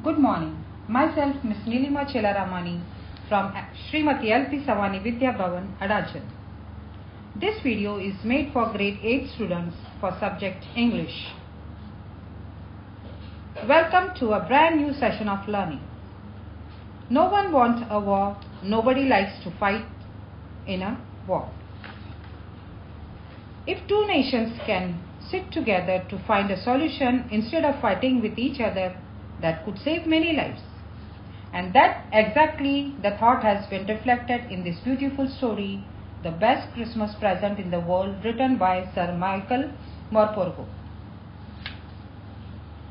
Good morning. Myself, Ms. Nilima Chelaramani from Srimati L.P. Savani Vidya Bhavan, Adachan. This video is made for grade 8 students for subject English. Welcome to a brand new session of learning. No one wants a war. Nobody likes to fight in a war. If two nations can sit together to find a solution instead of fighting with each other, that could save many lives. And that exactly the thought has been reflected in this beautiful story, The Best Christmas Present in the World, written by Sir Michael Morpurgo.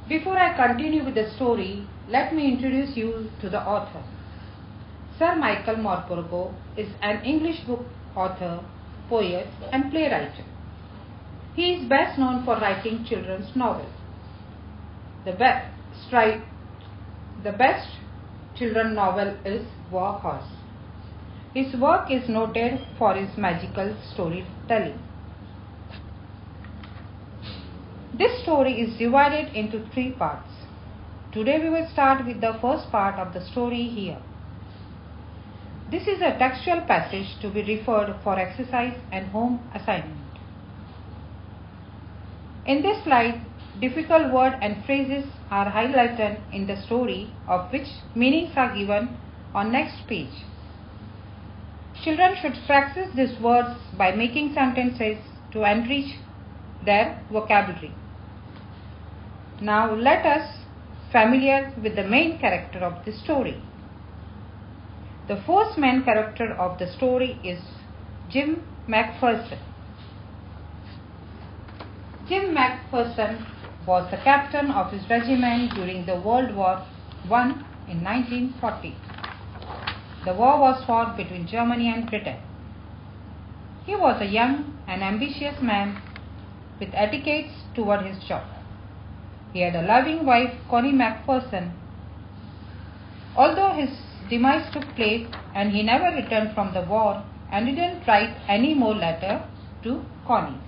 Before I continue with the story, let me introduce you to the author. Sir Michael Morpurgo is an English book author, poet and playwright. He is best known for writing children's novels. The best children's novel is War Horse. His work is noted for his magical storytelling. This story is divided into 3 parts. Today we will start with the first part of the story here. This is a textual passage to be referred for exercise and home assignment. In this slide, difficult words and phrases are highlighted in the story, of which meanings are given on next page. Children should practice these words by making sentences to enrich their vocabulary. Now let us familiar with the main character of the story. The first main character of the story is Jim McPherson. Jim McPherson was the captain of his regiment during the World War I in 1940. The war was fought between Germany and Britain. He was a young and ambitious man with etiquettes toward his job. He had a loving wife, Connie McPherson. Although his demise took place and he never returned from the war and didn't write any more letter to Connie.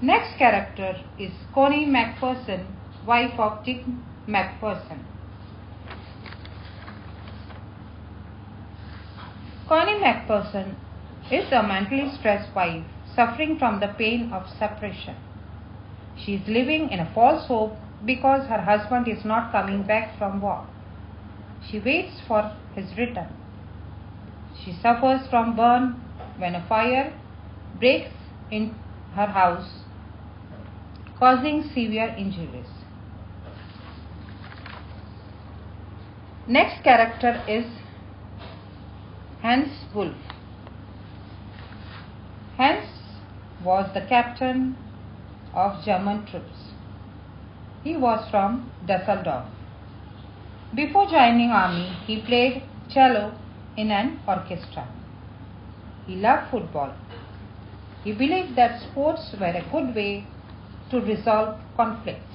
Next character is Connie McPherson, wife of Jim McPherson. Connie McPherson is a mentally stressed wife suffering from the pain of separation. She is living in a false hope because her husband is not coming back from war. She waits for his return. She suffers from burn when a fire breaks in her house, causing severe injuries. Next character is Hans Wolf. Hans was the captain of German troops. He was from Dusseldorf. Before joining army, he played cello in an orchestra. He loved football. He believed that sports were a good way to resolve conflicts.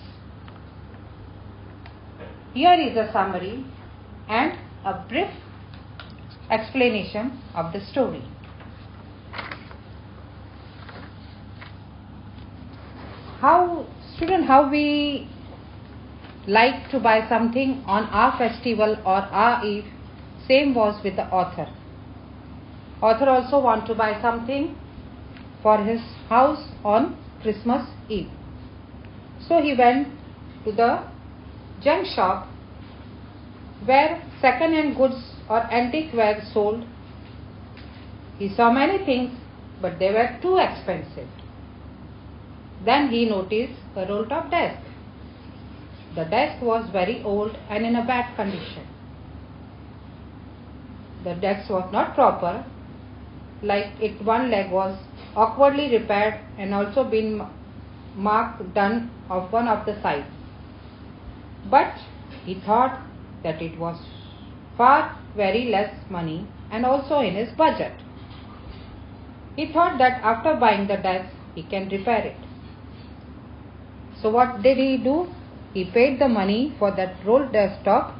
Here is a summary and a brief explanation of the story. How we like to buy something on our festival or our Eve, same was with the author. Author also want to buy something for his house on Christmas Eve. So he went to the junk shop where second-hand goods or antique were sold. He saw many things, but they were too expensive. Then he noticed a roll-top desk. The desk was very old and in a bad condition. The desk was not proper, like one leg was awkwardly repaired and also been done of one of the sides. But he thought that it was far very less money and also in his budget. He thought that after buying the desk, he can repair it. So what did he do? He paid the money for that rolled desktop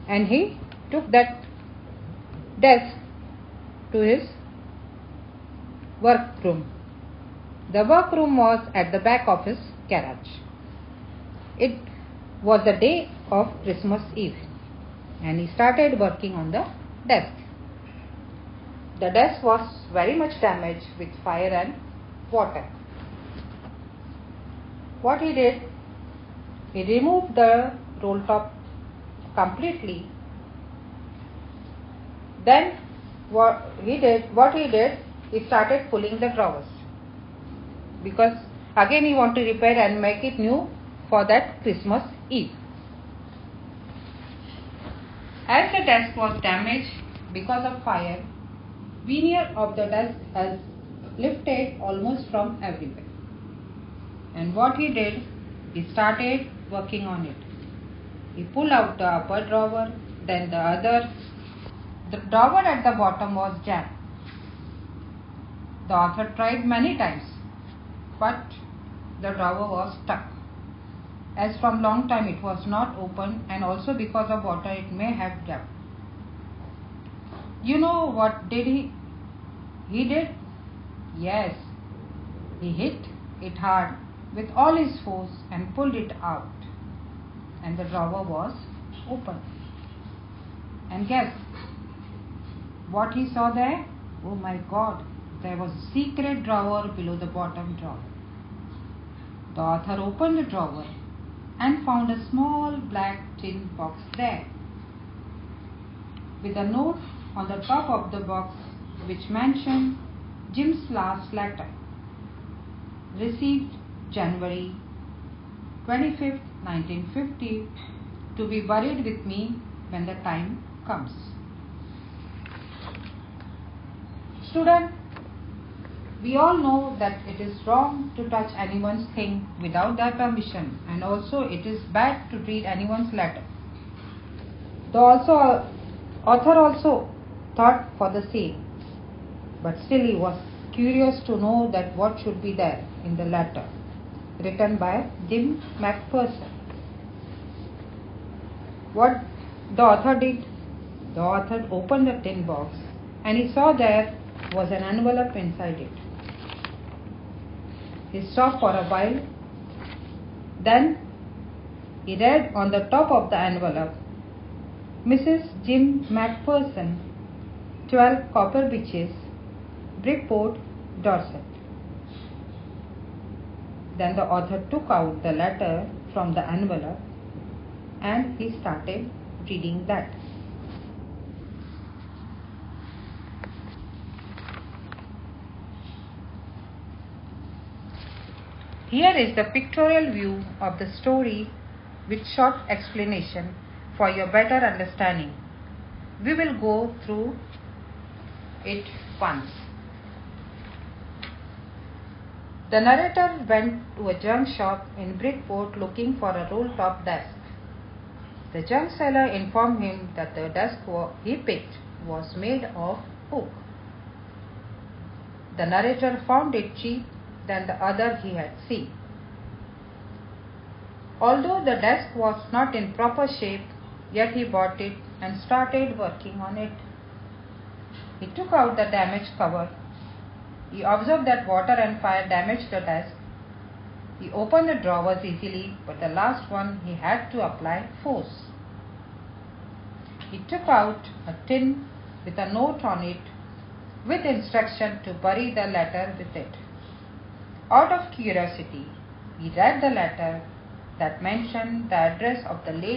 and he took that desk to his workroom. The workroom was at the back of his garage. It was the day of Christmas Eve, and he started working on the desk. The desk was very much damaged with fire and water. What he did, he removed the roll top completely. Then what he did, he started pulling the drawers, because again he wanted to repair and make it new for that Christmas Eve. As the desk was damaged because of fire, veneer of the desk has lifted almost from everywhere. And what he did, he started working on it. He pulled out the upper drawer, then the other. The drawer at the bottom was jammed. The author tried many times, but the drawer was stuck. As from long time it was not open, and also because of water it may have jammed. You know what did he did? Yes, he hit it hard with all his force and pulled it out, and the drawer was open. And guess what he saw there? Oh my God, there was a secret drawer below the bottom drawer. The author opened the drawer and found a small black tin box there, with a note on the top of the box which mentioned Jim's last letter, received January 25th, 1950, to be buried with me when the time comes. Student, we all know that it is wrong to touch anyone's thing without their permission, and also it is bad to read anyone's letter. The author also thought for the same, but still he was curious to know that what should be there in the letter written by Jim McPherson. What the author did, the author opened the tin box and he saw there was an envelope inside it. He stopped for a while. Then he read on the top of the envelope, Mrs. Jim McPherson, 12 Copper Beeches, Bridport, Dorset. Then the author took out the letter from the envelope and he started reading that. Here is the pictorial view of the story with short explanation for your better understanding. We will go through it once. The narrator went to a junk shop in Bridport looking for a roll-top desk. The junk seller informed him that the desk he picked was made of oak. The narrator found it cheap than the other he had seen. Although the desk was not in proper shape, yet he bought it and started working on it. He took out the damaged cover. He observed that water and fire damaged the desk. He opened the drawers easily, but the last one he had to apply force. He took out a tin with a note on it with instruction to bury the letter with it. Out of curiosity, he read the letter that mentioned the address of the lady